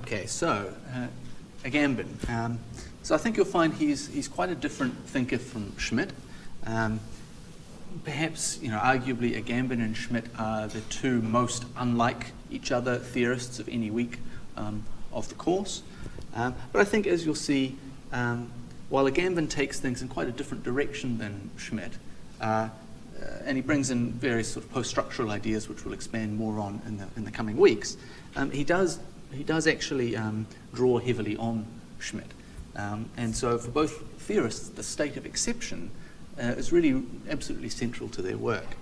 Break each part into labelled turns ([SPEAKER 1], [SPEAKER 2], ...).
[SPEAKER 1] Okay, so Agamben. So I think you'll find he's quite a different thinker from Schmidt. Perhaps, arguably Agamben and Schmidt are the two most unlike each other theorists of any week of the course. But I think, as you'll see, while Agamben takes things in quite a different direction than Schmidt, and he brings in various sort of post-structural ideas, which we'll expand more on in the coming weeks, he does actually draw heavily on Schmidt. And so for both theorists, the state of exception is really absolutely central to their work.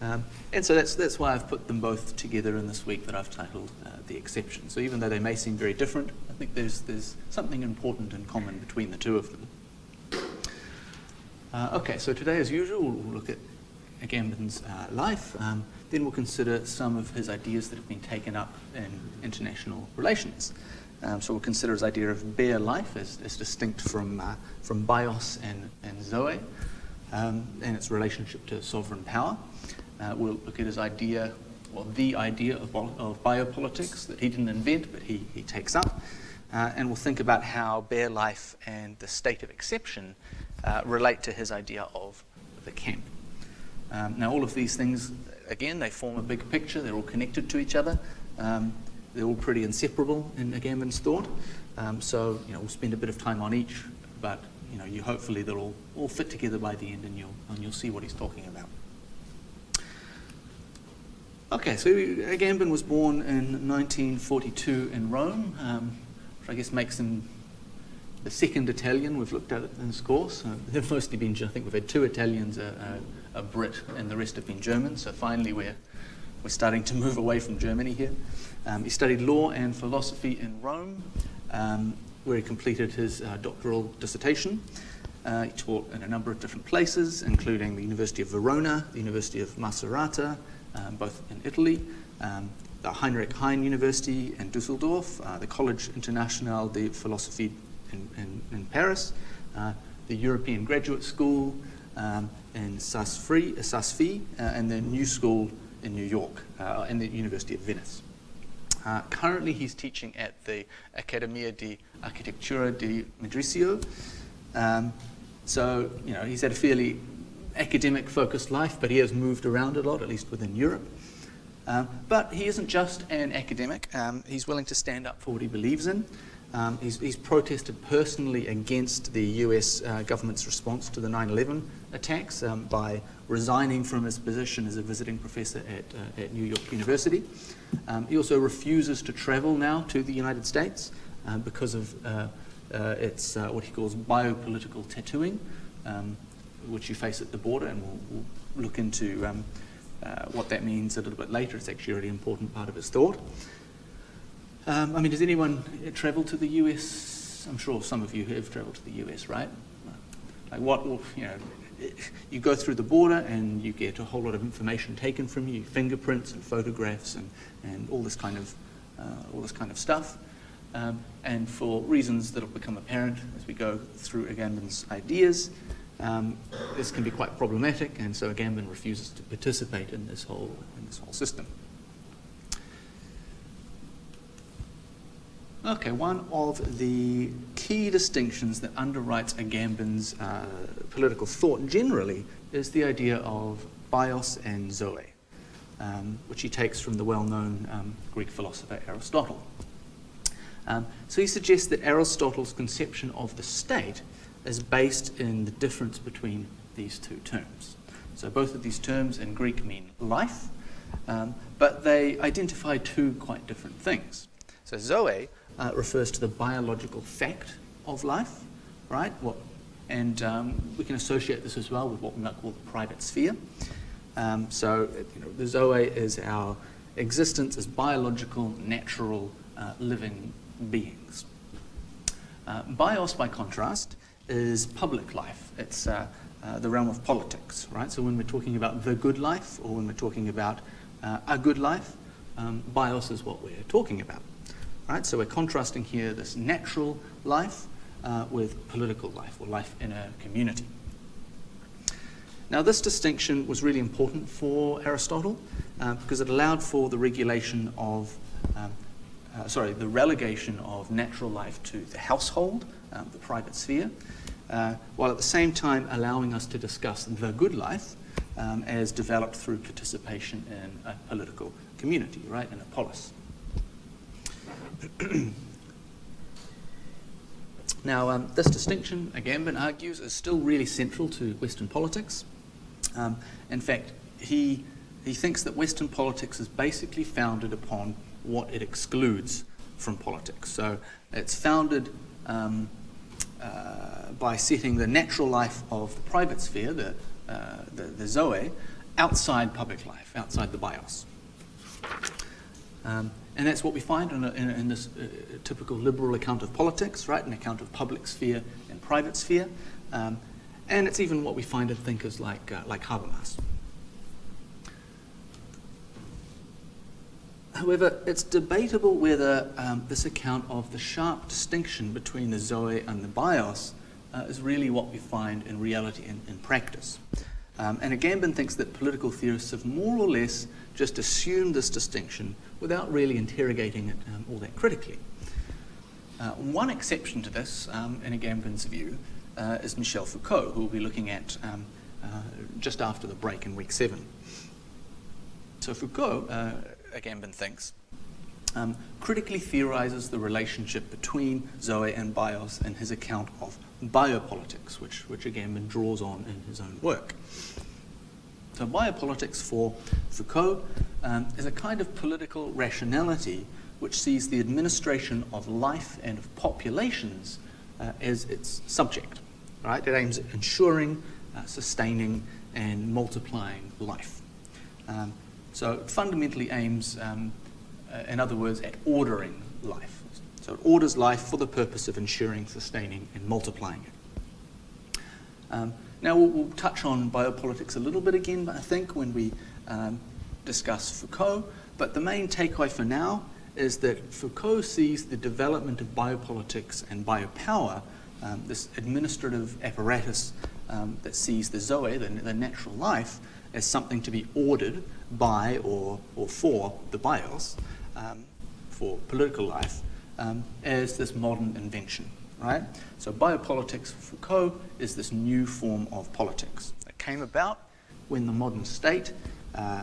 [SPEAKER 1] And so that's why I've put them both together in this week that I've titled The Exception. So even though they may seem very different, I think there's something important in common between the two of them. Okay, so today, as usual, we'll look at Agamben's life. Then we'll consider some of his ideas that have been taken up in international relations. So we'll consider his idea of bare life as distinct from bios and zoe, and its relationship to sovereign power. We'll look at his idea, or the idea of biopolitics that he didn't invent, but he takes up. And we'll think about how bare life and the state of exception relate to his idea of the camp. Now, all of these things, again, they form a big picture. They're all connected to each other. They're all pretty inseparable in Agamben's thought. So, we'll spend a bit of time on each, but you hopefully they'll all fit together by the end, and you'll see what he's talking about. Okay, so Agamben was born in 1942 in Rome, which I guess makes him the second Italian we've looked at in this course. They've mostly been, I think we've had two Italians, a Brit, and the rest have been German. So finally we're starting to move away from Germany here. He studied law and philosophy in Rome, where he completed his doctoral dissertation. He taught in a number of different places, including the University of Verona, the University of Macerata, both in Italy, the Heinrich Heine University in Düsseldorf, the Collège International de Philosophie in Paris, the European Graduate School in Saas-Fee, and the New School in New York, and the University of Venice. Currently, he's teaching at the Accademia di Architettura di Mendrisio. So, he's had a fairly academic-focused life, but he has moved around a lot, at least within Europe. But he isn't just an academic. He's willing to stand up for what he believes in. He's protested personally against the US government's response to the 9/11 attacks by resigning from his position as a visiting professor at New York University. He also refuses to travel now to the United States because of its what he calls biopolitical tattooing, which you face at the border, and we'll look into what that means a little bit later. It's actually a really important part of his thought. Does anyone travel to the US? I'm sure some of you have traveled to the US, right? You go through the border and you get a whole lot of information taken from you, fingerprints and photographs and all this kind of stuff. And for reasons that will become apparent as we go through Agamben's ideas, this can be quite problematic, and so Agamben refuses to participate in this whole system. Okay, one of the key distinctions that underwrites Agamben's political thought generally is the idea of bios and zoe, which he takes from the well-known Greek philosopher Aristotle. So he suggests that Aristotle's conception of the state is based in the difference between these two terms. So both of these terms in Greek mean life, but they identify two quite different things. So zoe refers to the biological fact of life, right? And we can associate this as well with what we might call the private sphere. The zoe is our existence as biological, natural, living beings. Bios, by contrast, is public life. It's the realm of politics, right? So when we're talking about the good life, or when we're talking about a good life, bios is what we're talking about. Right, so we're contrasting here this natural life with political life, or life in a community. Now, this distinction was really important for Aristotle because it allowed for the regulation of the relegation of natural life to the household, the private sphere, while at the same time allowing us to discuss the good life as developed through participation in a political community, right, in a polis. Now, this distinction, Agamben argues, is still really central to Western politics. In fact, he thinks that Western politics is basically founded upon what it excludes from politics. So it's founded by setting the natural life of the private sphere, the zoe, outside public life, outside the bios. And that's what we find in this typical liberal account of politics, right? An account of public sphere and private sphere. And it's even what we find in thinkers like Habermas. However, it's debatable whether this account of the sharp distinction between the zoe and the bios is really what we find in reality in practice. And Agamben thinks that political theorists have more or less just assumed this distinction without really interrogating it all that critically. One exception to this, in Agamben's view, is Michel Foucault, who we'll be looking at just after the break in week 7. So Foucault, Agamben thinks, critically theorizes the relationship between zoe and bios in his account of biopolitics, which Agamben draws on in his own work. So biopolitics for Foucault is a kind of political rationality which sees the administration of life and of populations as its subject. Right? It aims at ensuring, sustaining, and multiplying life. So it fundamentally aims, in other words, at ordering life. So it orders life for the purpose of ensuring, sustaining, and multiplying it. Now we'll touch on biopolitics a little bit again, I think, when we discuss Foucault. But the main takeaway for now is that Foucault sees the development of biopolitics and biopower, this administrative apparatus that sees the zoe, the natural life, as something to be ordered by or for the bios, for political life, as this modern invention, right? So biopolitics for Foucault is this new form of politics. It came about when the modern state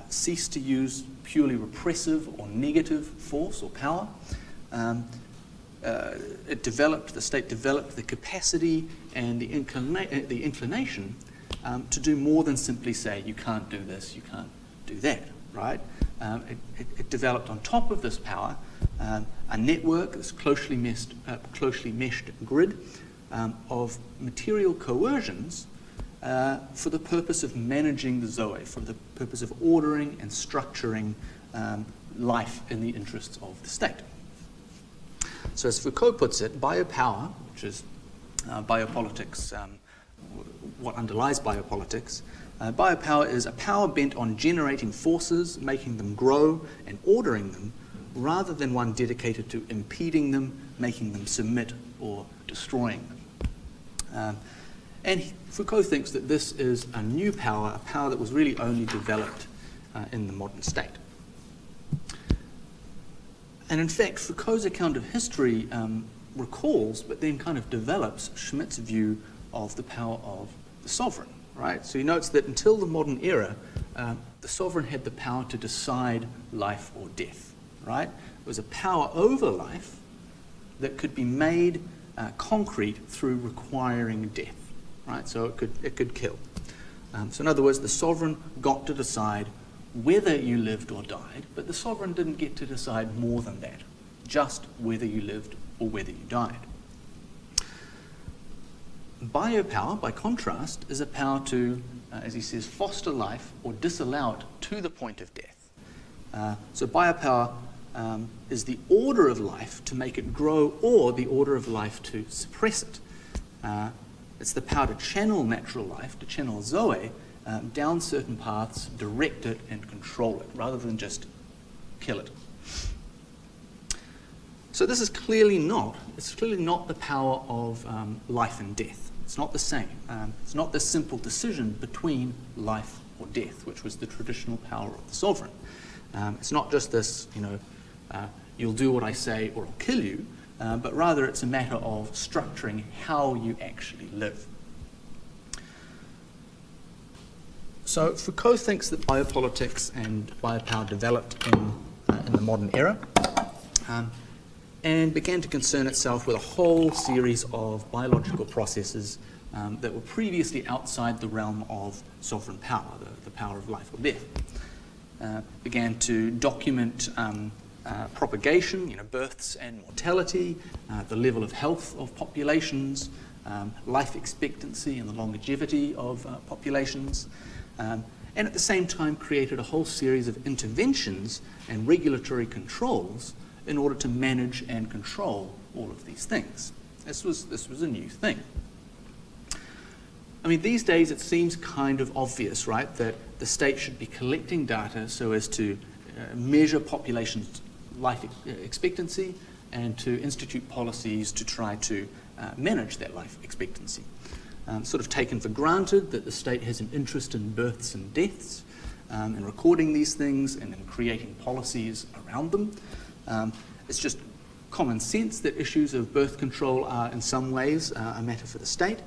[SPEAKER 1] ceased to use purely repressive or negative force or power. The state developed the capacity and the inclination to do more than simply say, you can't do this, you can't do that, right? It developed on top of this power a network, this closely meshed grid of material coercions for the purpose of managing the zoe, for the purpose of ordering and structuring life in the interests of the state. So as Foucault puts it, biopower, which is biopolitics, what underlies biopolitics, biopower is a power bent on generating forces, making them grow, and ordering them, rather than one dedicated to impeding them, making them submit, or destroying them. And Foucault thinks that this is a new power, a power that was really only developed in the modern state. And in fact, Foucault's account of history recalls, but then kind of develops, Schmidt's view of the power of the sovereign, right? So he notes that until the modern era, the sovereign had the power to decide life or death, right? It was a power over life that could be made concrete through requiring death, right? So it could kill. So in other words, the sovereign got to decide whether you lived or died, but the sovereign didn't get to decide more than that, just whether you lived or whether you died. Biopower, by contrast, is a power to, as he says, foster life or disallow it to the point of death. So biopower is the order of life to make it grow, or the order of life to suppress it. It's the power to channel natural life, to channel zoe, down certain paths, direct it and control it, rather than just kill it. So this is clearly not the power of life and death. It's not the same. It's not the simple decision between life or death, which was the traditional power of the sovereign. It's not just this, you'll do what I say or I'll kill you, but rather it's a matter of structuring how you actually live. So Foucault thinks that biopolitics and biopower developed in the modern era and began to concern itself with a whole series of biological processes that were previously outside the realm of sovereign power, the power of life or death. Began to document propagation, births and mortality, the level of health of populations, life expectancy and the longevity of populations, and at the same time created a whole series of interventions and regulatory controls in order to manage and control all of these things. This was a new thing. I mean, these days it seems kind of obvious, right, that the state should be collecting data so as to measure populations' life expectancy and to institute policies to try to manage that life expectancy. Sort of taken for granted that the state has an interest in births and deaths, in recording these things and in creating policies around them. It's just common sense that issues of birth control are in some ways a matter for the state.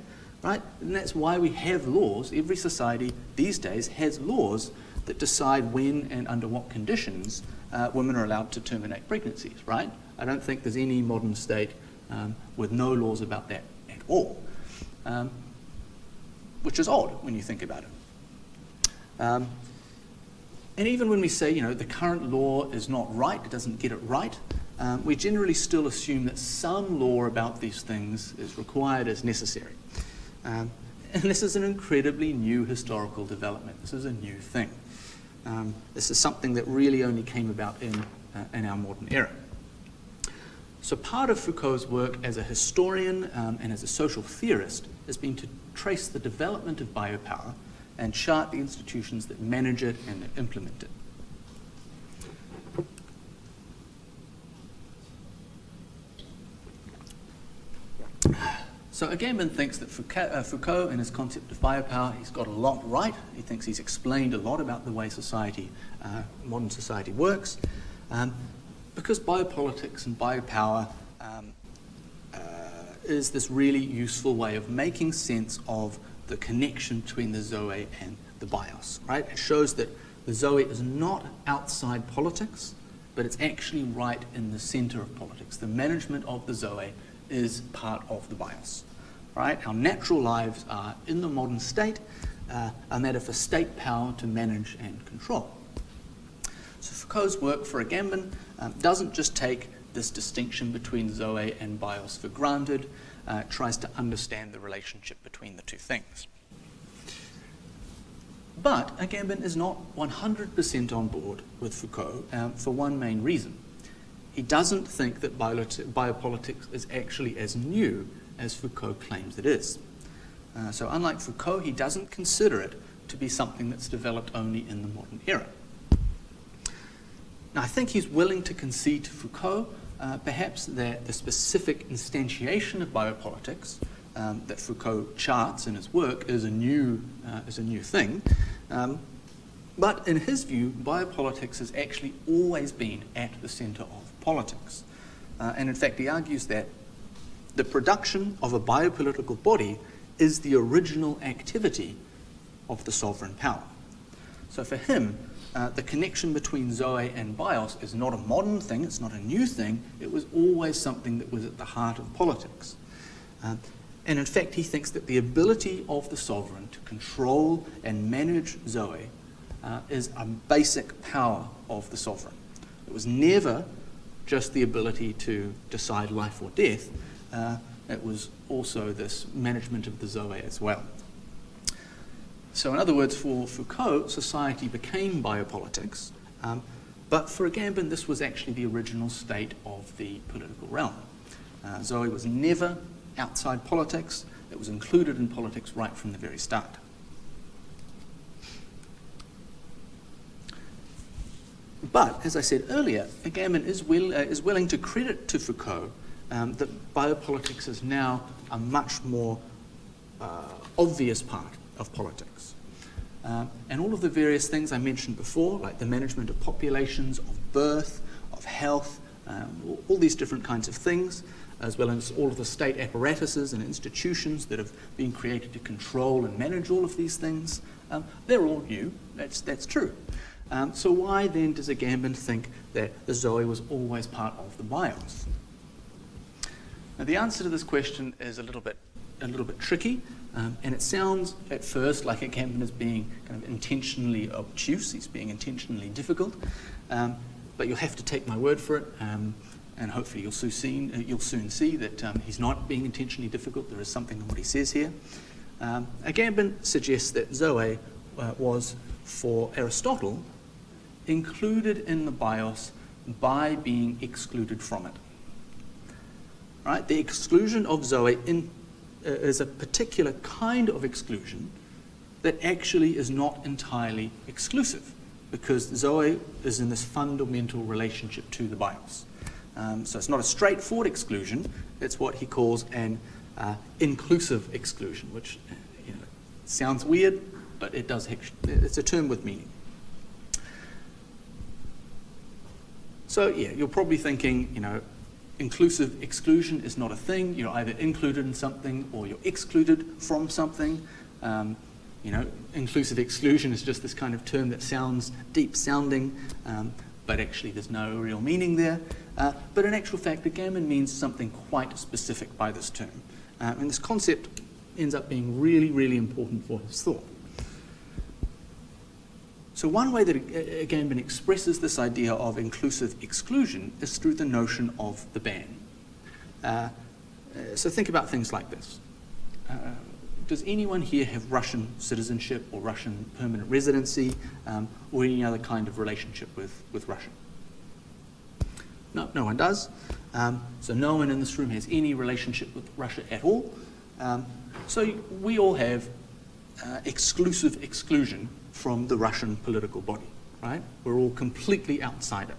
[SPEAKER 1] Right? And that's why we have laws. Every society these days has laws that decide when and under what conditions women are allowed to terminate pregnancies, right? I don't think there's any modern state with no laws about that at all, which is odd when you think about it. And even when we say, the current law is not right, it doesn't get it right, we generally still assume that some law about these things is required as necessary. And this is an incredibly new historical development. This is a new thing. This is something that really only came about in our modern era. So part of Foucault's work as a historian and as a social theorist has been to trace the development of biopower and chart the institutions that manage it and that implement it. So Agamben thinks that Foucault, in his concept of biopower, he's got a lot right. He thinks he's explained a lot about the way modern society works, because biopolitics and biopower is this really useful way of making sense of the connection between the zoe and the bios, right? It shows that the zoe is not outside politics, but it's actually right in the center of politics. The management of the zoe is part of the bios, right? Our natural lives are, in the modern state, a matter for state power to manage and control. So Foucault's work for Agamben doesn't just take this distinction between zoe and bios for granted, it tries to understand the relationship between the two things. But Agamben is not 100% on board with Foucault for one main reason. He doesn't think that biopolitics is actually as new as Foucault claims it is. So unlike Foucault, he doesn't consider it to be something that's developed only in the modern era. Now, I think he's willing to concede to Foucault, perhaps that the specific instantiation of biopolitics that Foucault charts in his work is a new thing. But in his view, biopolitics has actually always been at the center of politics. And in fact, he argues that the production of a biopolitical body is the original activity of the sovereign power. So for him, the connection between zoe and bios is not a modern thing, it's not a new thing, it was always something that was at the heart of politics. And in fact, he thinks that the ability of the sovereign to control and manage zoe is a basic power of the sovereign. It was never just the ability to decide life or death, it was also this management of the zoe as well. So in other words, for Foucault, society became biopolitics, but for Agamben, this was actually the original state of the political realm. Zoe was never outside politics, it was included in politics right from the very start. But, as I said earlier, Agamben is willing to credit to Foucault that biopolitics is now a much more obvious part of politics. And all of the various things I mentioned before, like the management of populations, of birth, of health, all these different kinds of things, as well as all of the state apparatuses and institutions that have been created to control and manage all of these things, they're all new. That's true. So why then does Agamben think that the Zoe was always part of the BIOS? Now the answer to this question is a little bit tricky, and it sounds at first like Agamben is being kind of intentionally obtuse. He's being intentionally difficult, but you'll have to take my word for it. And hopefully you'll soon see that he's not being intentionally difficult. There is something in what he says here. Agamben suggests that Zoe was, for Aristotle, included in the BIOS by being excluded from it. Right? The exclusion of Zoe is a particular kind of exclusion that actually is not entirely exclusive, because Zoe is in this fundamental relationship to the BIOS. So it's not a straightforward exclusion. It's what he calls an inclusive exclusion, which sounds weird, but it's a term with meaning. So yeah, you're probably thinking, inclusive exclusion is not a thing. You're either included in something or you're excluded from something. Inclusive exclusion is just this kind of term that sounds deep sounding, but actually there's no real meaning there. But in actual fact, Agamben means something quite specific by this term. And this concept ends up being really, really important for his thought. So one way that Agamben expresses this idea of inclusive exclusion is through the notion of the ban. So think about things like this. Does anyone here have Russian citizenship or Russian permanent residency or any other kind of relationship with Russia? No, no one does. So no one in this room has any relationship with Russia at all. So we all have exclusive exclusion from the Russian political body, right? We're all completely outside it,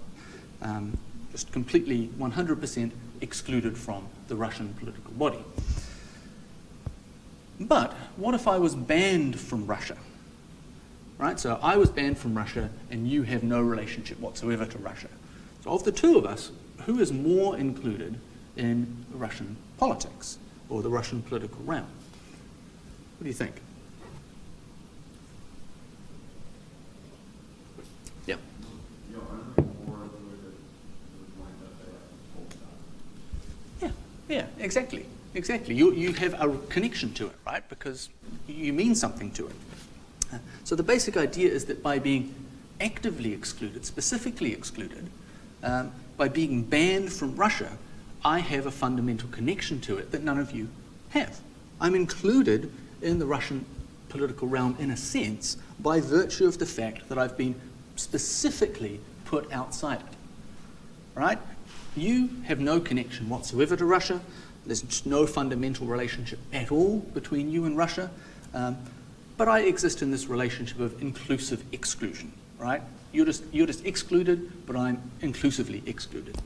[SPEAKER 1] just completely 100% excluded from the Russian political body. But what if I was banned from Russia, right? So I was banned from Russia and you have no relationship whatsoever to Russia. So of the two of us, who is more included in Russian politics or the Russian political realm? What do you think? Yeah. Yeah, exactly. Exactly. You have a connection to it, right? Because you mean something to it. So the basic idea is that by being actively excluded, specifically excluded, by being banned from Russia, I have a fundamental connection to it that none of you have. I'm included in the Russian political realm in a sense by virtue of the fact that I've been specifically put outside it. Right? You have no connection whatsoever to Russia. There's just no fundamental relationship at all between you and Russia. But I exist in this relationship of inclusive exclusion, right? You're just excluded, but I'm inclusively excluded.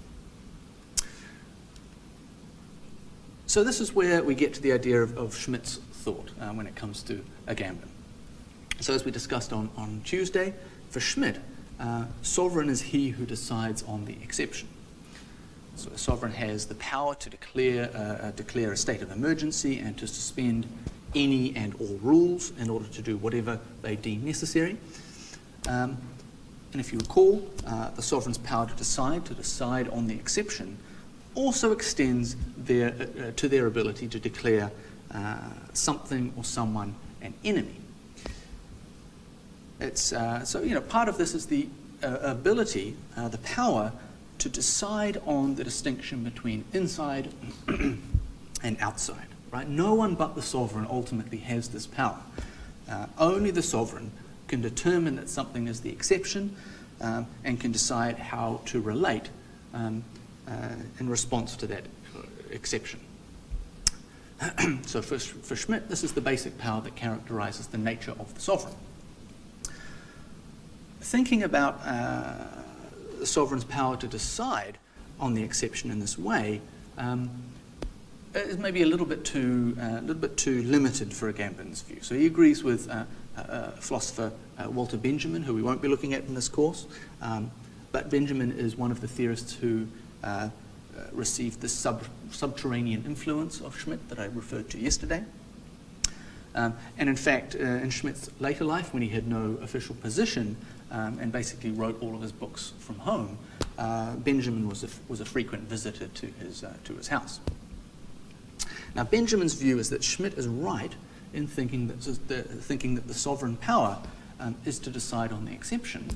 [SPEAKER 1] So this is where we get to the idea of Schmidt's thought when it comes to Agamben. So as we discussed on Tuesday, for Schmidt, sovereign is he who decides on the exception. So a sovereign has the power to declare a state of emergency and to suspend any and all rules in order to do whatever they deem necessary. And if you recall, the sovereign's power to decide on the exception, also extends to their ability to declare something or someone an enemy. So part of this is the ability, the power to decide on the distinction between inside and outside. Right? No one but the sovereign ultimately has this power. Only the sovereign can determine that something is the exception and can decide how to relate in response to that exception. So for Schmidt, this is the basic power that characterizes the nature of the sovereign. Thinking about the sovereign's power to decide on the exception in this way is maybe a little bit too limited for Agamben's view. So he agrees with philosopher Walter Benjamin, who we won't be looking at in this course, but Benjamin is one of the theorists who received the subterranean influence of Schmidt that I referred to yesterday. And in fact, in Schmidt's later life, when he had no official position and basically wrote all of his books from home, Benjamin was a frequent visitor to his house. Now, Benjamin's view is that Schmidt is right in thinking that the sovereign power is to decide on the exception.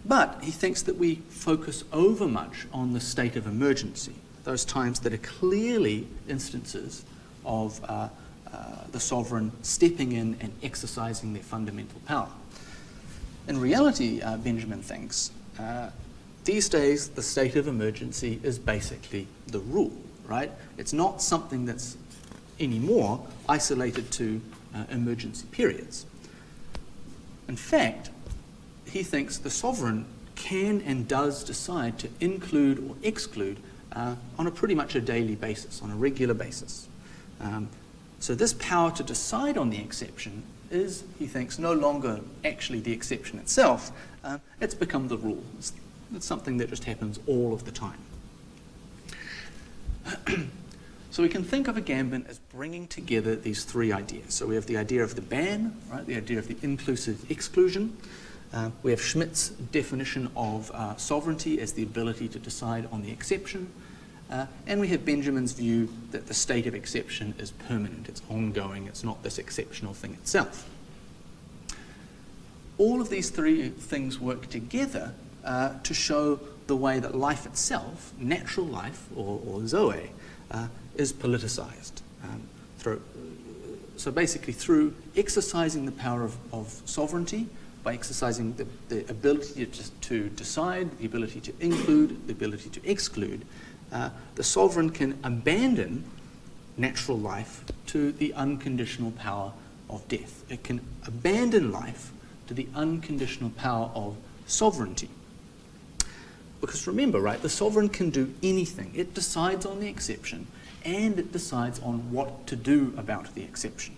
[SPEAKER 1] But he thinks that we focus overmuch on the state of emergency, those times that are clearly instances of the sovereign stepping in and exercising their fundamental power. In reality, Benjamin thinks, these days the state of emergency is basically the rule, right? It's not something that's anymore isolated to emergency periods. In fact, he thinks the sovereign can and does decide to include or exclude on a pretty much a daily basis, on a regular basis. So this power to decide on the exception is, he thinks, no longer actually the exception itself. It's become the rule. It's something that just happens all of the time. So we can think of Agamben as bringing together these three ideas. So we have the idea of the ban, right? The idea of the inclusive exclusion. We have Schmidt's definition of sovereignty as the ability to decide on the exception. And we have Benjamin's view that the state of exception is permanent, it's ongoing, it's not this exceptional thing itself. All of these three things work together to show the way that life itself, natural life, or Zoe, is politicized. So basically through exercising the power of sovereignty, by exercising the ability to decide, the ability to include, the ability to exclude, the sovereign can abandon natural life to the unconditional power of death. It can abandon life to the unconditional power of sovereignty. Because remember, right, the sovereign can do anything. It decides on the exception, and it decides on what to do about the exception.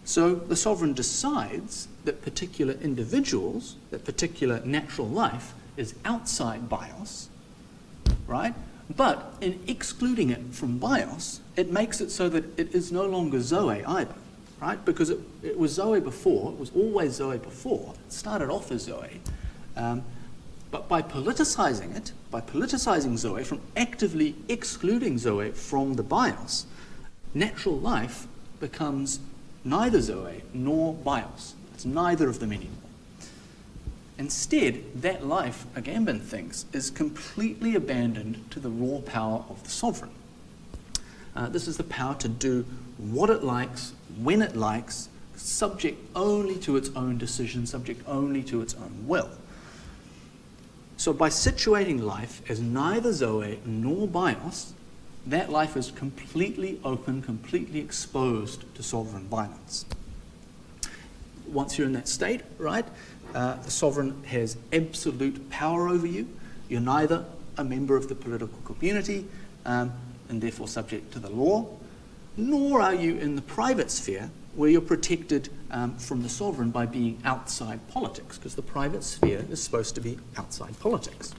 [SPEAKER 1] So the sovereign decides that particular individuals, that particular natural life is outside bios, right? But in excluding it from bios, it makes it so that it is no longer Zoe either, right? Because it was Zoe before, it was always Zoe before, it started off as Zoe. But by politicizing it, by politicizing Zoe, from actively excluding Zoe from the bios, natural life becomes neither Zoe nor bios. It's neither of them anymore. Instead, that life, Agamben thinks, is completely abandoned to the raw power of the sovereign. This is the power to do what it likes, when it likes, subject only to its own decision, subject only to its own will. So by situating life as neither Zoe nor bios, that life is completely open, completely exposed to sovereign violence. Once you're in that state, right, the sovereign has absolute power over you. You're neither a member of the political community and therefore subject to the law, nor are you in the private sphere where you're protected from the sovereign by being outside politics, because the private sphere is supposed to be outside politics.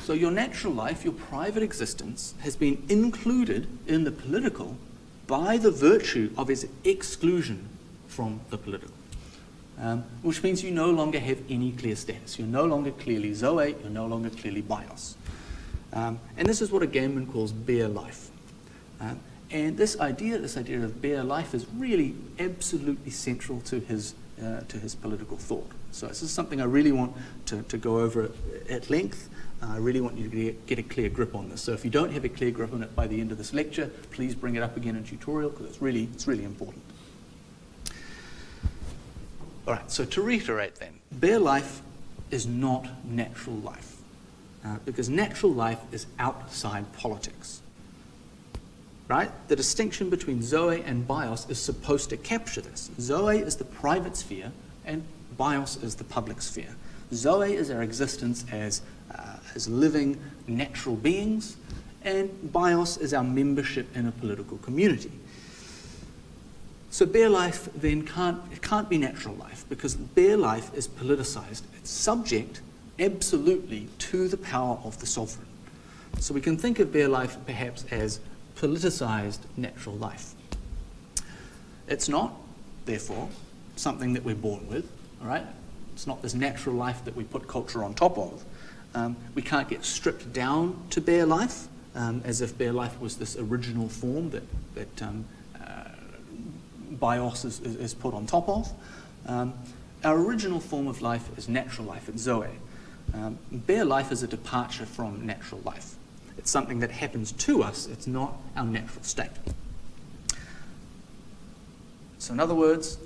[SPEAKER 1] So your natural life, your private existence, has been included in the political by the virtue of its exclusion from the political, which means you no longer have any clear status. You're no longer clearly Zoe, you're no longer clearly bios. And this is what Agamben calls bare life. And this idea of bare life is really absolutely central to his political thought. So this is something I really want to go over at length. I really want you to get a clear grip on this. So if you don't have a clear grip on it by the end of this lecture, please bring it up again in tutorial, because it's really important. All right, so to reiterate then, bare life is not natural life, because natural life is outside politics. Right? The distinction between Zoe and bios is supposed to capture this. Zoe is the private sphere, and bios is the public sphere. Zoe is our existence as living natural beings, and bios is our membership in a political community. So bare life then can't be natural life, because bare life is politicized. It's subject absolutely to the power of the sovereign. So we can think of bare life perhaps as politicized natural life. It's not, therefore, something that we're born with, all right? It's not this natural life that we put culture on top of. We can't get stripped down to bare life, as if bare life was this original form that bios is put on top of. Our original form of life is natural life, it's zoe. Bare life is a departure from natural life. It's something that happens to us, it's not our natural state. So in other words,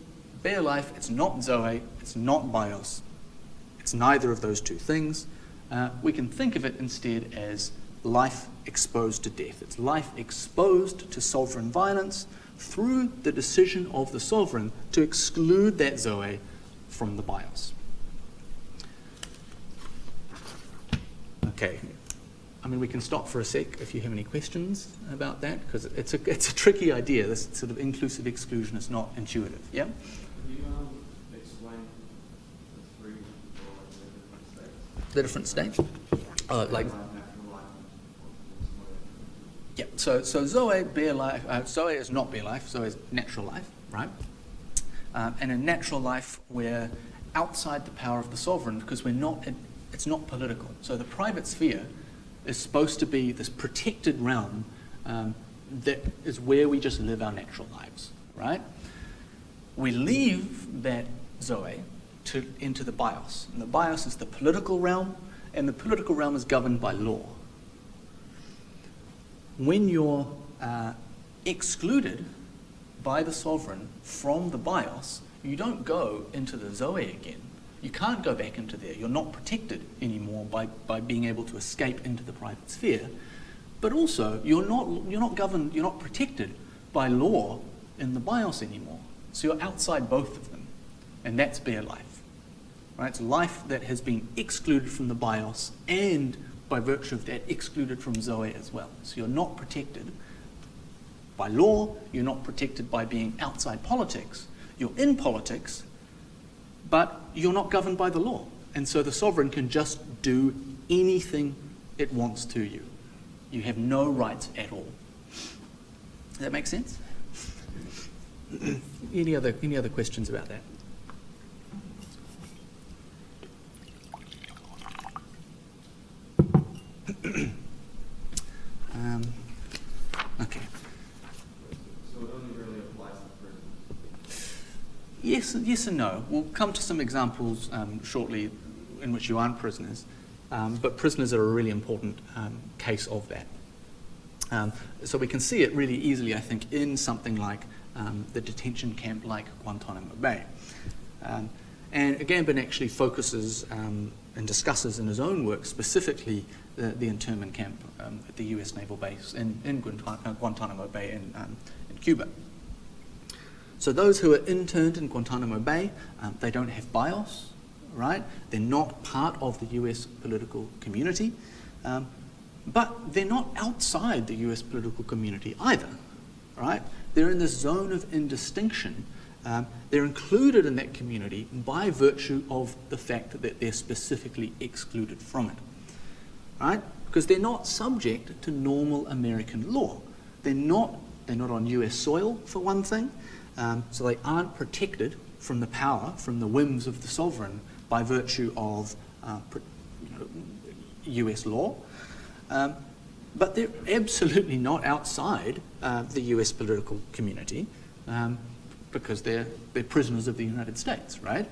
[SPEAKER 1] bare life, it's not zoe, it's not bios. It's neither of those two things. We can think of it instead as life exposed to death. It's life exposed to sovereign violence through the decision of the sovereign to exclude that zoe from the bios. Okay, I mean, we can stop for a sec if you have any questions about that, because it's a tricky idea. This sort of inclusive exclusion is not intuitive. Yeah?
[SPEAKER 2] Can you explain the three
[SPEAKER 1] the different states? Like. Yeah, so zoe, bare life, zoe is not bare life, zoe is natural life, right? And in natural life, we're outside the power of the sovereign because it's not political. So the private sphere is supposed to be this protected realm that is where we just live our natural lives, right? We leave that zoe to enter the bios. And the bios is the political realm, and the political realm is governed by law. When you're excluded by the sovereign from the bios, you don't go into the zoe again. You can't go back into there. You're not protected anymore by being able to escape into the private sphere. But also, you're not governed, you're not protected by law in the bios anymore. So you're outside both of them. And that's bare life. Right? It's life that has been excluded from the bios and by virtue of that, excluded from zoe as well. So you're not protected by law, you're not protected by being outside politics. You're in politics, but you're not governed by the law. And so the sovereign can just do anything it wants to you. You have no rights at all. Does that make sense? Any other questions about that? Okay.
[SPEAKER 2] So it only really applies to prisoners?
[SPEAKER 1] Yes and no. We'll come to some examples shortly in which you aren't prisoners, but prisoners are a really important case of that. So we can see it really easily, I think, in something like the detention camp like Guantanamo Bay. And Agamben actually focuses and discusses in his own work specifically the internment camp at the US naval base in Guantanamo Bay in Cuba. So those who are interned in Guantanamo Bay, they don't have bios, right? They're not part of the US political community, but they're not outside the US political community either, right? They're in this zone of indistinction. They're included in that community by virtue of the fact that they're specifically excluded from it, right? Because they're not subject to normal American law. They're not on US soil, for one thing, so they aren't protected from the power, from the whims of the sovereign by virtue of US law. But they're absolutely not outside the US political community because they're prisoners of the United States, right?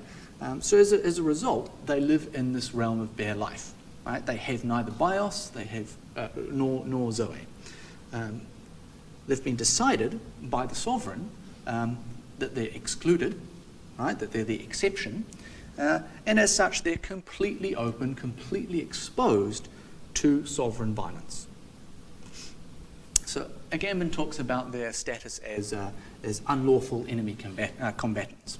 [SPEAKER 1] So as a result, they live in this realm of bare life, right? They have neither bios, they have nor zoe. They've been decided by the sovereign that they're excluded, right? That they're the exception, and as such, they're completely open, completely exposed to sovereign violence. So Agamben talks about their status as unlawful enemy combatants.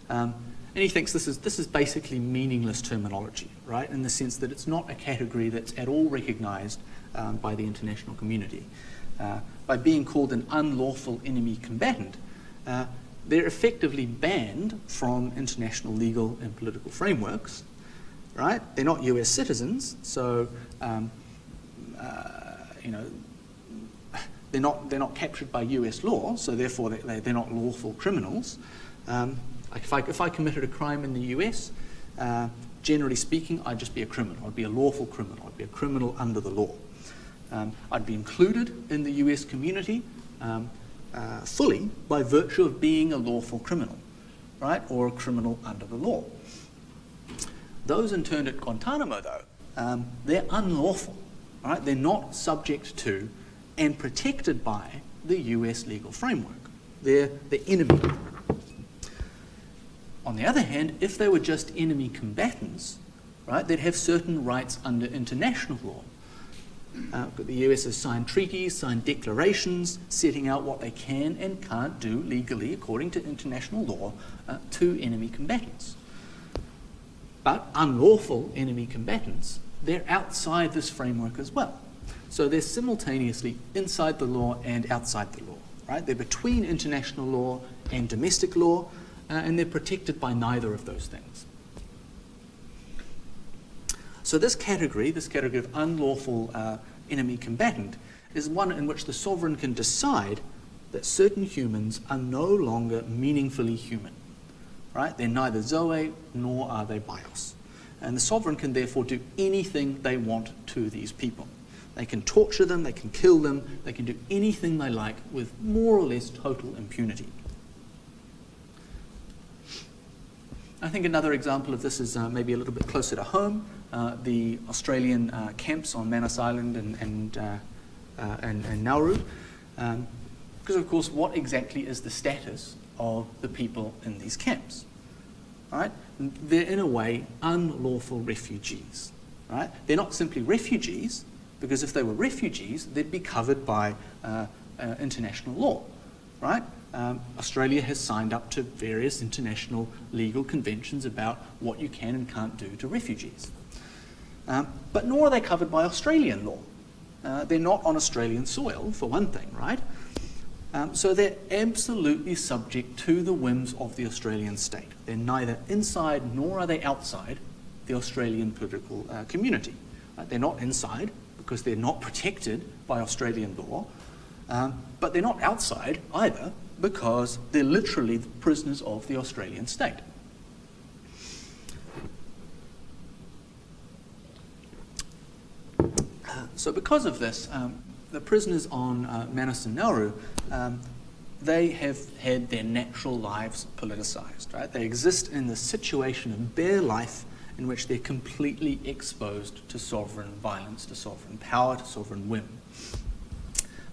[SPEAKER 1] And he thinks this is basically meaningless terminology, right? In the sense that it's not a category that's at all recognized by the international community. By being called an unlawful enemy combatant, they're effectively banned from international legal and political frameworks, right? They're not US citizens, so you know, they're not captured by US law, so therefore they're not lawful criminals. Like if I committed a crime in the US, generally speaking, I'd just be a criminal. I'd be a lawful criminal. I'd be a criminal under the law. I'd be included in the US community fully by virtue of being a lawful criminal, right, or a criminal under the law. Those interned at Guantanamo, though, they're unlawful, right? They're not subject to and protected by the US legal framework. They're the enemy. On the other hand, if they were just enemy combatants, right, they'd have certain rights under international law. The US has signed treaties, signed declarations, setting out what they can and can't do legally according to international law to enemy combatants. But unlawful enemy combatants, they're outside this framework as well. So they're simultaneously inside the law and outside the law, right? They're between international law and domestic law, and they're protected by neither of those things. So this category of unlawful enemy combatant, is one in which the sovereign can decide that certain humans are no longer meaningfully human, right? They're neither Zoe nor are they bios. And the sovereign can therefore do anything they want to these people. They can torture them, they can kill them, they can do anything they like with more or less total impunity. I think another example of this is maybe a little bit closer to home, the Australian camps on Manus Island and Nauru. Because of course, what exactly is the status of the people in these camps? Right? They're in a way unlawful refugees. Right? They're not simply refugees, because if they were refugees, they'd be covered by international law. Right? Australia has signed up to various international legal conventions about what you can and can't do to refugees. But nor are they covered by Australian law. They're not on Australian soil, for one thing, right? So they're absolutely subject to the whims of the Australian state. They're neither inside nor are they outside the Australian political community. They're not inside because they're not protected by Australian law, but they're not outside either because they're literally the prisoners of the Australian state. So because of this, the prisoners on Manus and Nauru, they have had their natural lives politicized, right? They exist in the situation of bare life in which they're completely exposed to sovereign violence, to sovereign power, to sovereign whim.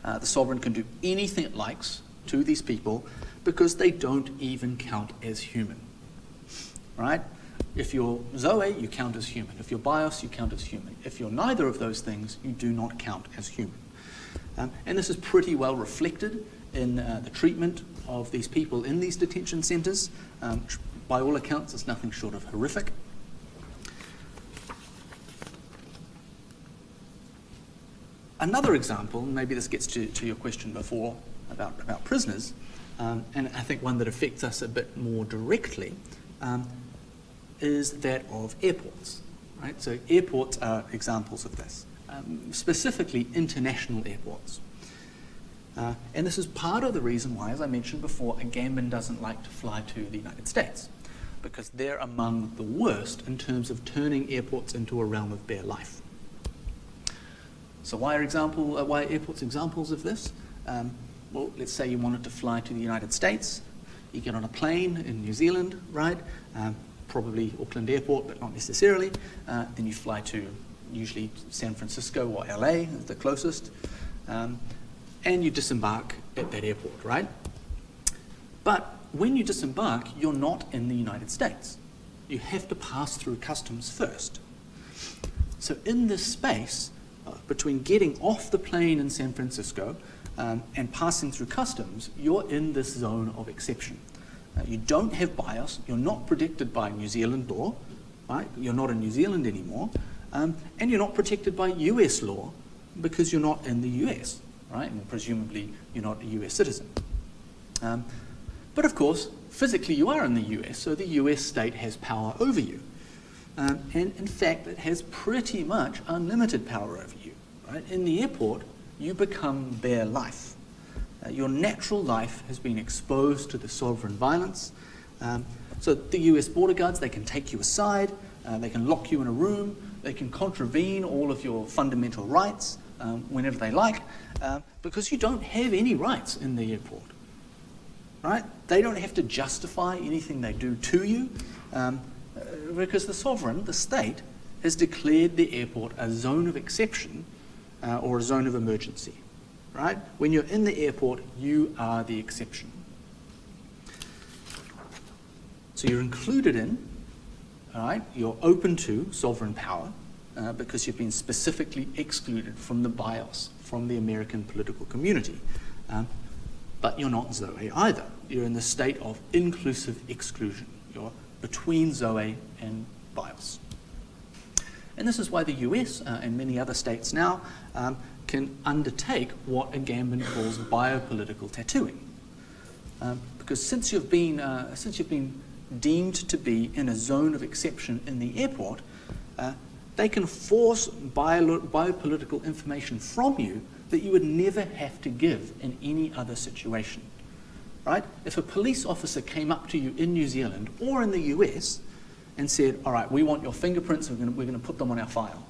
[SPEAKER 1] The sovereign can do anything it likes to these people because they don't even count as human, right? If you're Zoe, you count as human. If you're Bios, you count as human. If you're neither of those things, you do not count as human. And this is pretty well reflected in the treatment of these people in these detention centres. By all accounts, it's nothing short of horrific. Another example, maybe this gets to your question before about prisoners, and I think one that affects us a bit more directly, is that of airports, right? So airports are examples of this, specifically international airports. And this is part of the reason why, as I mentioned before, AGAMBEN doesn't like to fly to the United States, because they're among the worst in terms of turning airports into a realm of bare life. So why are airports examples of this? Well, let's say you wanted to fly to the United States. You get on a plane in New Zealand, right? Probably Auckland Airport, but not necessarily. Then you fly to usually San Francisco or LA, is the closest. And you disembark at that airport, right? But when you disembark, you're not in the United States. You have to pass through customs first. So in this space, between getting off the plane in San Francisco and passing through customs, you're in this zone of exception. You don't have bias, you're not protected by New Zealand law, right? You're not in New Zealand anymore, and you're not protected by US law because you're not in the US, right? And presumably you're not a US citizen. But of course, physically you are in the US, so the US state has power over you. And in fact, it has pretty much unlimited power over you. Right? In the airport, you become bare life. Your natural life has been exposed to the sovereign violence. So the US border guards, they can take you aside, they can lock you in a room, they can contravene all of your fundamental rights whenever they like, because you don't have any rights in the airport. Right? They don't have to justify anything they do to you, because the sovereign, the state, has declared the airport a zone of exception or a zone of emergency. Right? When you're in the airport, you are the exception. So you're included in, all right, you're open to sovereign power because you've been specifically excluded from the BIOS, from the American political community. But you're not Zoe either. You're in the state of inclusive exclusion. You're between Zoe and BIOS. And this is why the US and many other states now can undertake what Agamben calls biopolitical tattooing. Because since you've been deemed to be in a zone of exception in the airport, they can force biopolitical information from you that you would never have to give in any other situation. Right? If a police officer came up to you in New Zealand or in the US and said, all right, we want your fingerprints, we're going to put them on our file,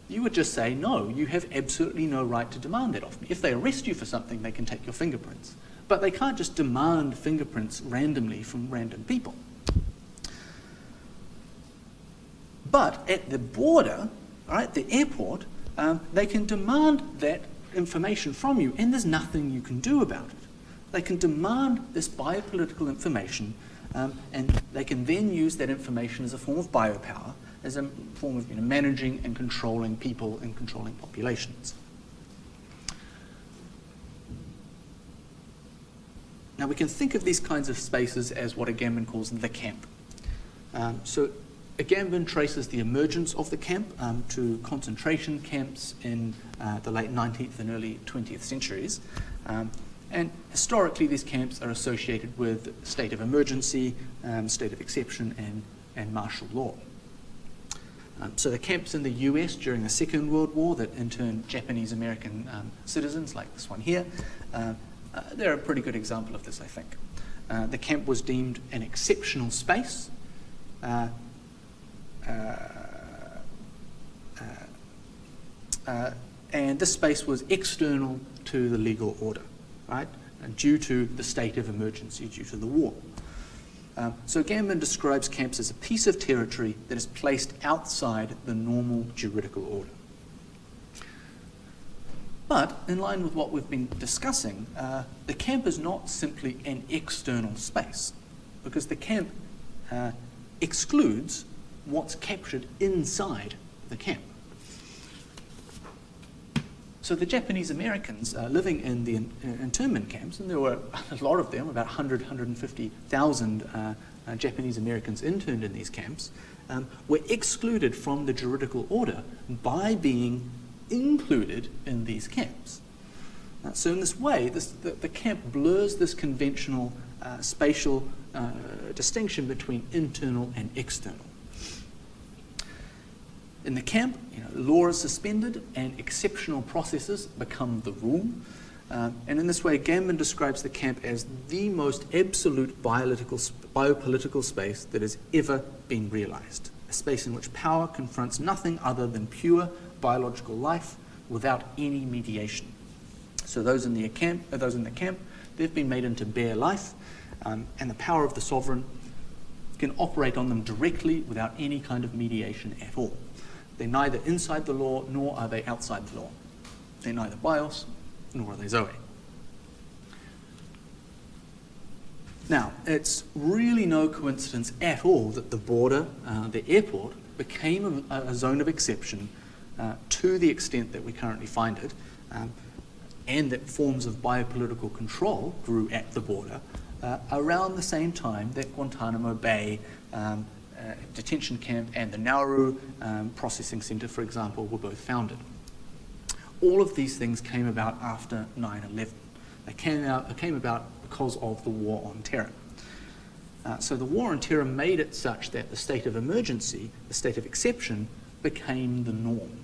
[SPEAKER 1] you would just say, no, you have absolutely no right to demand that of me. If they arrest you for something, they can take your fingerprints. But they can't just demand fingerprints randomly from random people. But at the border, all right, the airport, they can demand that information from you, and there's nothing you can do about it. They can demand this biopolitical information, and they can then use that information as a form of biopower, as a form of managing and controlling people and controlling populations. Now we can think of these kinds of spaces as what Agamben calls the camp. So Agamben traces the emergence of the camp to concentration camps in the late 19th and early 20th centuries. And historically, these camps are associated with state of emergency, state of exception, and martial law. So the camps in the US during the Second World War that interned Japanese-American citizens, like this one here, they're a pretty good example of this, I think. The camp was deemed an exceptional space, and this space was external to the legal order, right? Due to the state of emergency, due to the war. So Agamben describes camps as a piece of territory that is placed outside the normal juridical order. But in line with what we've been discussing, the camp is not simply an external space, because the camp excludes what's captured inside the camp. So the Japanese Americans living in the internment camps, and there were a lot of them, about 150,000 Japanese Americans interned in these camps, were excluded from the juridical order by being included in these camps. So in this way, the camp blurs this conventional spatial distinction between internal and external. In the camp, law is suspended and exceptional processes become the rule. And in this way, Agamben describes the camp as the most absolute biopolitical space that has ever been realized. A space in which power confronts nothing other than pure biological life without any mediation. So those in the camp, they've been made into bare life, and the power of the sovereign can operate on them directly without any kind of mediation at all. They're neither inside the law nor are they outside the law. They're neither BIOS nor are they Zoe. Now, it's really no coincidence at all that the border, the airport, became a zone of exception to the extent that we currently find it, and that forms of biopolitical control grew at the border around the same time that Guantanamo Bay detention camp and the Nauru processing center, for example, were both founded. All of these things came about after 9/11. They came about because of the war on terror. So the war on terror made it such that the state of emergency, the state of exception, became the norm.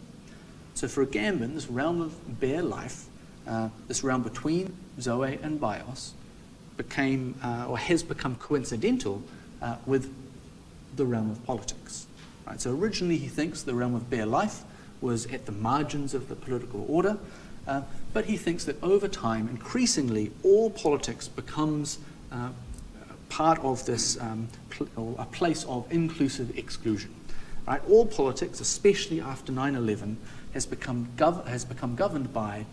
[SPEAKER 1] So for Agamben, this realm of bare life, this realm between Zoe and Bios, became, or has become coincidental with the realm of politics. Right? So originally he thinks the realm of bare life was at the margins of the political order, but he thinks that over time, increasingly, all politics becomes part of this, a place of inclusive exclusion. Right? All politics, especially after 9/11, has become governed by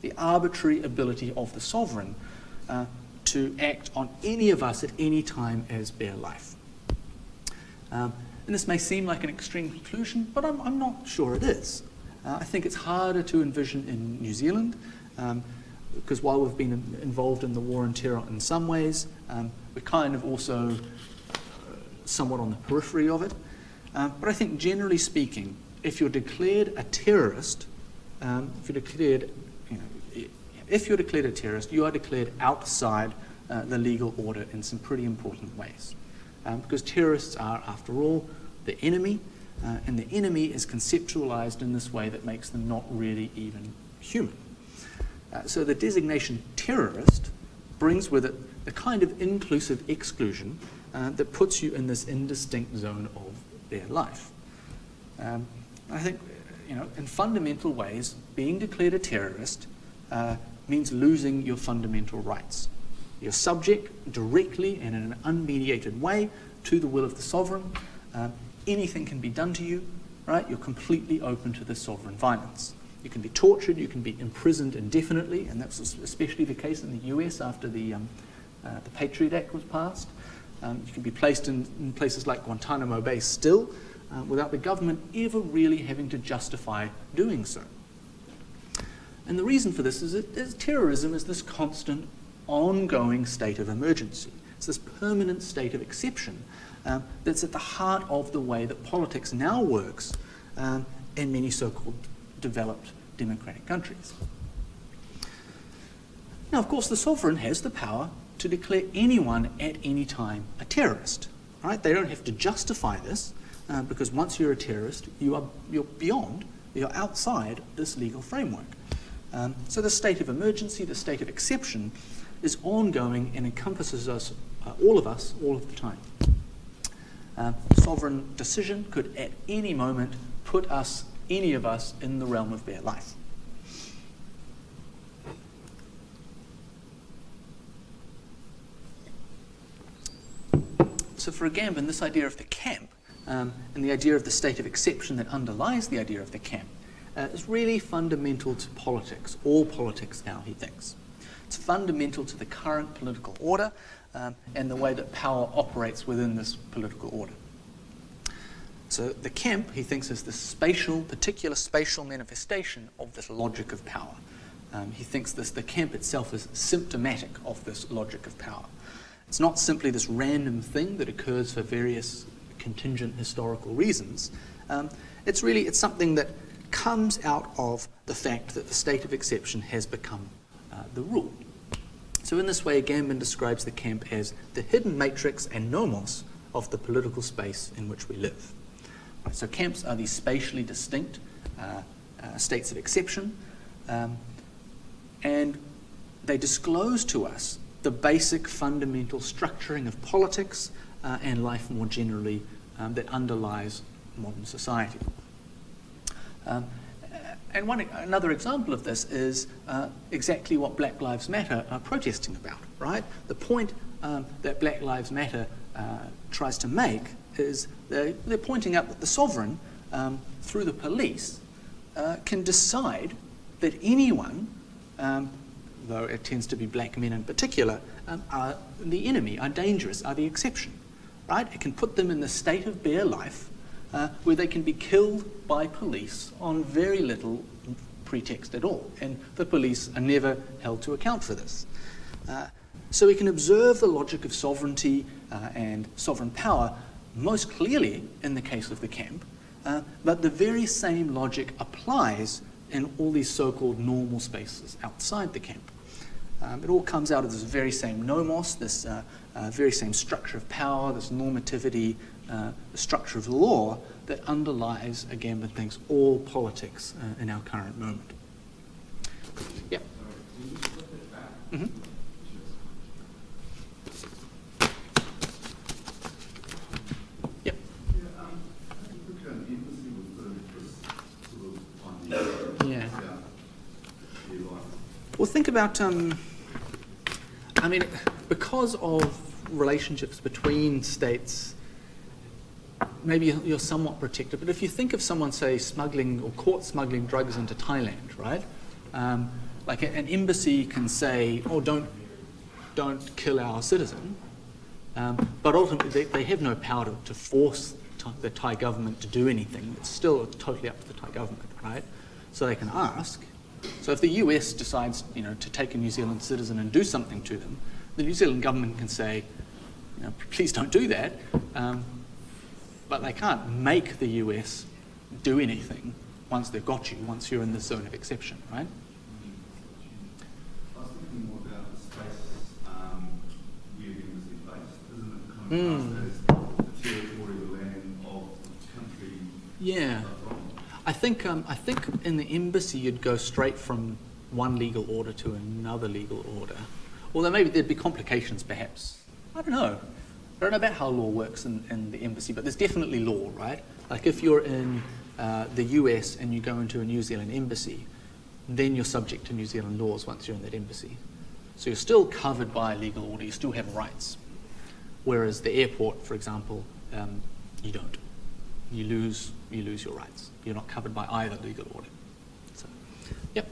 [SPEAKER 1] the arbitrary ability of the sovereign to act on any of us at any time as bare life. And this may seem like an extreme conclusion, but I'm not sure it is. I think it's harder to envision in New Zealand, because while we've been involved in the war on terror in some ways, we're kind of also somewhat on the periphery of it. But I think generally speaking, if you're declared a terrorist, if you're declared a terrorist, you are declared outside the legal order in some pretty important ways. Because terrorists are, after all, the enemy, and the enemy is conceptualized in this way that makes them not really even human. So the designation terrorist brings with it the kind of inclusive exclusion that puts you in this indistinct zone of bare life. I think, in fundamental ways, being declared a terrorist means losing your fundamental rights. You're subject directly and in an unmediated way to the will of the sovereign. Anything can be done to you, right? You're completely open to this sovereign violence. You can be tortured, you can be imprisoned indefinitely, and that's especially the case in the US after the Patriot Act was passed. You can be placed in places like Guantanamo Bay still, without the government ever really having to justify doing so. And the reason for this is terrorism is this constant, ongoing state of emergency. It's this permanent state of exception that's at the heart of the way that politics now works in many so-called developed democratic countries. Now, of course, the sovereign has the power to declare anyone at any time a terrorist. Right? They don't have to justify this because once you're a terrorist, you're outside this legal framework. So the state of emergency, the state of exception, is ongoing and encompasses us, all of the time. Sovereign decision could at any moment put any of us, in the realm of bare life. So for Agamben, this idea of the camp and the idea of the state of exception that underlies the idea of the camp is really fundamental to politics, all politics now, he thinks. It's fundamental to the current political order and the way that power operates within this political order. So the camp, he thinks, is this particular spatial manifestation of this logic of power. He thinks the camp itself is symptomatic of this logic of power. It's not simply this random thing that occurs for various contingent historical reasons. It's something that comes out of the fact that the state of exception has become the rule. So in this way, Agamben describes the camp as the hidden matrix and nomos of the political space in which we live. Right, so camps are these spatially distinct states of exception, and they disclose to us the basic fundamental structuring of politics and life more generally that underlies modern society. And another example of this is exactly what Black Lives Matter are protesting about, right? The point that Black Lives Matter tries to make is they're pointing out that the sovereign, through the police, can decide that anyone, though it tends to be black men in particular, are the enemy, are dangerous, are the exception, right? It can put them in the state of bare life where they can be killed by police on very little pretext at all, and the police are never held to account for this. So we can observe the logic of sovereignty and sovereign power most clearly in the case of the camp, but the very same logic applies in all these so-called normal spaces outside the camp. It all comes out of this very same nomos, this very same structure of power, this normativity, the structure of law that underlies, Agamben thinks, all politics in our current moment. Yeah.
[SPEAKER 2] Can you flip it back?
[SPEAKER 1] Mm-hmm. Yep. Yeah. Well, think about, I mean, because of relationships between states, maybe you're somewhat protected, but if you think of someone, say, smuggling or caught smuggling drugs into Thailand, right? Like an embassy can say, oh, don't kill our citizen, but ultimately they have no power to force the Thai government to do anything. It's still totally up to the Thai government, right? So they can ask. So if the US decides, to take a New Zealand citizen and do something to them, the New Zealand government can say, please don't do that. But they can't make the US do anything once they've got you, once you're in the zone of exception, right?
[SPEAKER 3] I was thinking more about the space where the embassy is based. Isn't it kind of classed as the territory, the land of the country?
[SPEAKER 1] Yeah. I think in the embassy you'd go straight from one legal order to another legal order. Although maybe there'd be complications, perhaps. I don't know. I don't know about how law works in the embassy, but there's definitely law, right? Like if you're in the US and you go into a New Zealand embassy, then you're subject to New Zealand laws once you're in that embassy. So you're still covered by a legal order, you still have rights. Whereas the airport, for example, you don't. You lose your rights. You're not covered by either legal order. So, yep.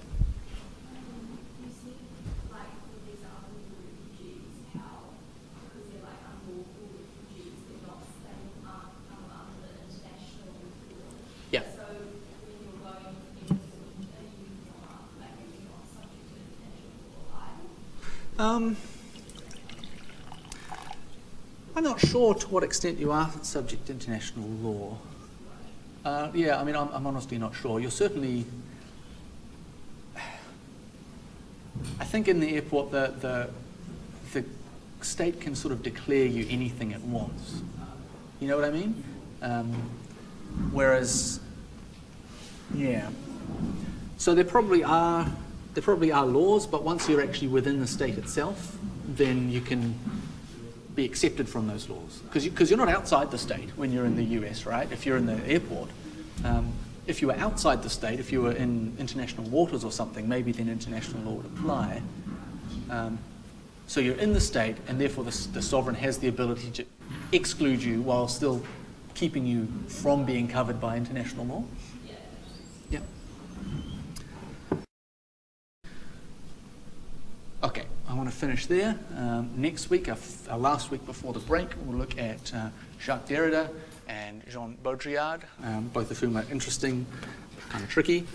[SPEAKER 4] You see, like with these refugees, how because they're like unlawful refugees, they're not under international law.
[SPEAKER 1] Yeah.
[SPEAKER 4] So when you're going in, are you not subject to international law either?
[SPEAKER 1] I'm not sure to what extent you are subject to international law. Yeah, I mean, I'm honestly not sure. You're certainly, I think in the airport the state can sort of declare you anything it wants. You know what I mean? Whereas, yeah. So there probably are laws, but once you're actually within the state itself, then you can be accepted from those laws. Because you're not outside the state when you're in the US, right? If you're in the airport. If you were outside the state, if you were in international waters or something, maybe then international law would apply. So you're in the state, and therefore the sovereign has the ability to exclude you while still keeping you from being covered by international law. Yeah. Okay, I want to finish there. Next week, our last week before the break, we'll look at Jacques Derrida and Jean Baudrillard, both of whom are interesting, kind of tricky.